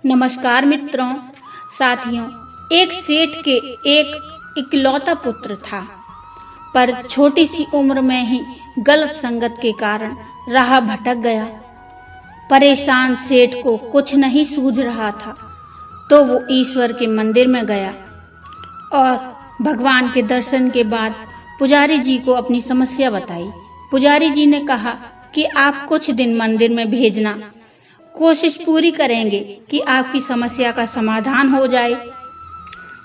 नमस्कार मित्रों, साथियों। एक सेठ के एक इकलौता पुत्र था, पर छोटी सी उम्र में ही गलत संगत के कारण राह भटक गया। परेशान सेठ को कुछ नहीं सूझ रहा था, तो वो ईश्वर के मंदिर में गया और भगवान के दर्शन के बाद पुजारी जी को अपनी समस्या बताई। पुजारी जी ने कहा कि आप कुछ दिन मंदिर में भेजना, कोशिश पूरी करेंगे कि आपकी समस्या का समाधान हो जाए,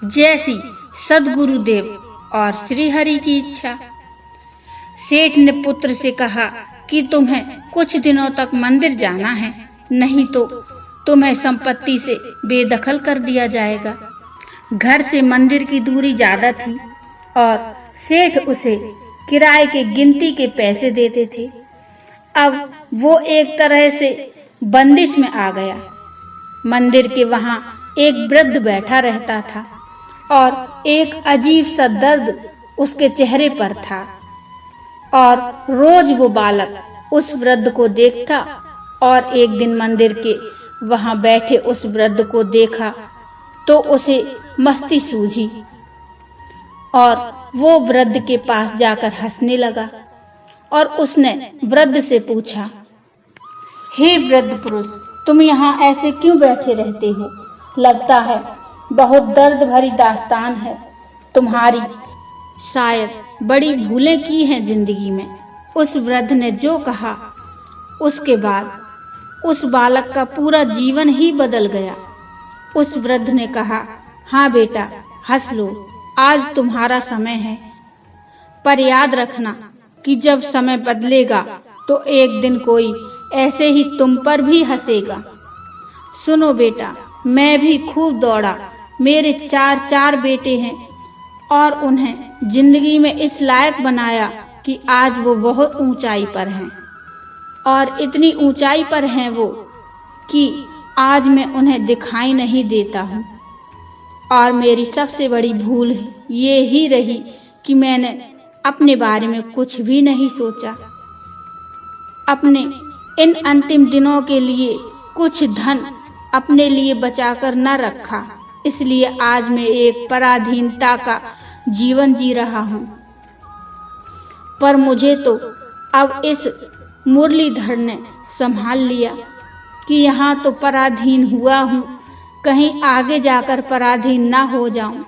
जैसी सद्गुरुदेव और श्री हरि की इच्छा। सेठ ने पुत्र से कहा कि तुम्हें कुछ दिनों तक मंदिर जाना है, नहीं तो तुम्हें संपत्ति से बेदखल कर दिया जाएगा। घर से मंदिर की दूरी ज्यादा थी और सेठ उसे किराए के गिनती के पैसे देते थे। अब वो एक तरह से बंदिश में आ गया। मंदिर के वहां एक वृद्ध बैठा रहता था और एक अजीब सा दर्द उसके चेहरे पर था, और रोज वो बालक उस वृद्ध को देखता और एक दिन मंदिर के वहां बैठे उस वृद्ध को देखा तो उसे मस्ती सूझी और वो वृद्ध के पास जाकर हंसने लगा और उसने वृद्ध से पूछा, हे वृद्ध पुरुष, तुम यहाँ ऐसे क्यों बैठे रहते हो? लगता है बहुत दर्द भरी दास्तान है तुम्हारी, शायद बड़ी भूलें की हैं जिंदगी में। उस वृद्ध ने जो कहा उसके बाद उस बालक का पूरा जीवन ही बदल गया। उस वृद्ध ने कहा, हाँ बेटा, हंस लो, आज तुम्हारा समय है, पर याद रखना कि जब समय बदलेगा तो एक दिन कोई ऐसे ही तुम पर भी हंसेगा। सुनो बेटा, मैं भी खूब दौड़ा, मेरे चार बेटे हैं और उन्हें जिंदगी में इस लायक बनाया कि आज वो बहुत ऊंचाई पर हैं, और इतनी ऊंचाई पर हैं वो कि आज मैं उन्हें दिखाई नहीं देता हूँ। और मेरी सबसे बड़ी भूल ये ही रही कि मैंने अपने बारे में कुछ भी नहीं सोचा। अपने इन अंतिम दिनों के लिए कुछ धन अपने लिए बचाकर न रखा, इसलिए आज मैं एक पराधीनता का जीवन जी रहा हूँ। पर मुझे तो अब इस मुरलीधर ने संभाल लिया कि यहाँ तो पराधीन हुआ हूँ, कहीं आगे जाकर पराधीन ना हो जाऊं।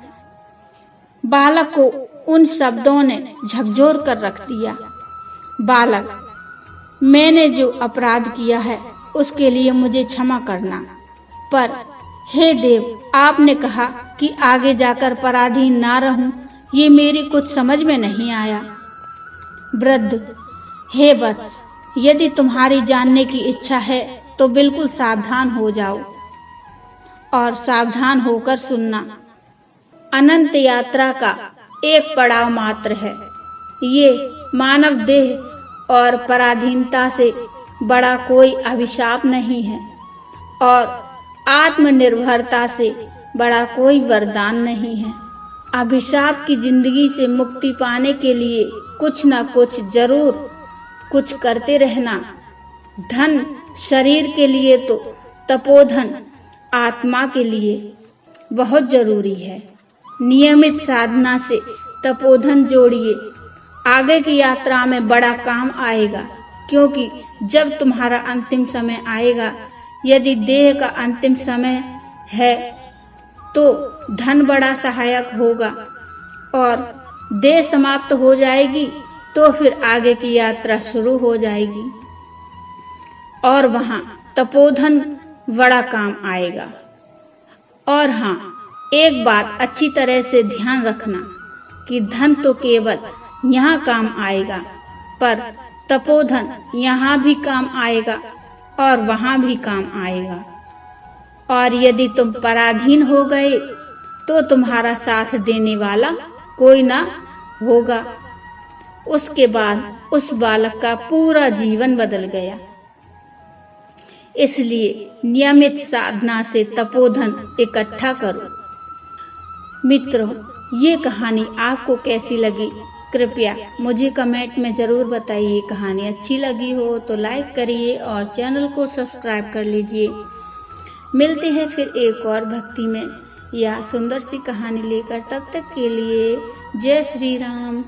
बालक को उन शब्दों ने झकझोर कर रख दिया। बालक, मैंने जो अपराध किया है उसके लिए मुझे क्षमा करना, पर हे देव, आपने कहा कि आगे जाकर पराधीन ना रहूं, ये मेरी कुछ समझ में नहीं आया। वृद्ध, हे वत्स, यदि तुम्हारी जानने की इच्छा है तो बिल्कुल सावधान हो जाओ और सावधान होकर सुनना। अनंत यात्रा का एक पड़ाव मात्र है। ये मानव देह और पराधीनता से बड़ा कोई अभिशाप नहीं है, और आत्मनिर्भरता से बड़ा कोई वरदान नहीं है। अभिशाप की जिंदगी से मुक्ति पाने के लिए कुछ न कुछ जरूर कुछ करते रहना। धन शरीर के लिए तो तपोधन आत्मा के लिए बहुत जरूरी है। नियमित साधना से तपोधन जोड़िए, आगे की यात्रा में बड़ा काम आएगा, क्योंकि जब तुम्हारा अंतिम समय आएगा, यदि देह का अंतिम समय है तो धन बड़ा सहायक होगा, और देह समाप्त हो जाएगी तो फिर आगे की यात्रा शुरू हो जाएगी और वहां तपोधन बड़ा काम आएगा। और हाँ, एक बात अच्छी तरह से ध्यान रखना कि धन तो केवल यहाँ काम आएगा, पर तपोधन यहाँ भी काम आएगा और वहाँ भी काम आएगा। और यदि तुम पराधीन हो गए तो तुम्हारा साथ देने वाला कोई ना होगा। उसके बाद उस बालक का पूरा जीवन बदल गया। इसलिए नियमित साधना से तपोधन इकट्ठा करो। मित्रों, ये कहानी आपको कैसी लगी, कृपया मुझे कमेंट में जरूर बताइए। कहानी अच्छी लगी हो तो लाइक करिए और चैनल को सब्सक्राइब कर लीजिए। मिलते हैं फिर एक और भक्ति में या सुंदर सी कहानी लेकर। तब तक के लिए जय श्री राम।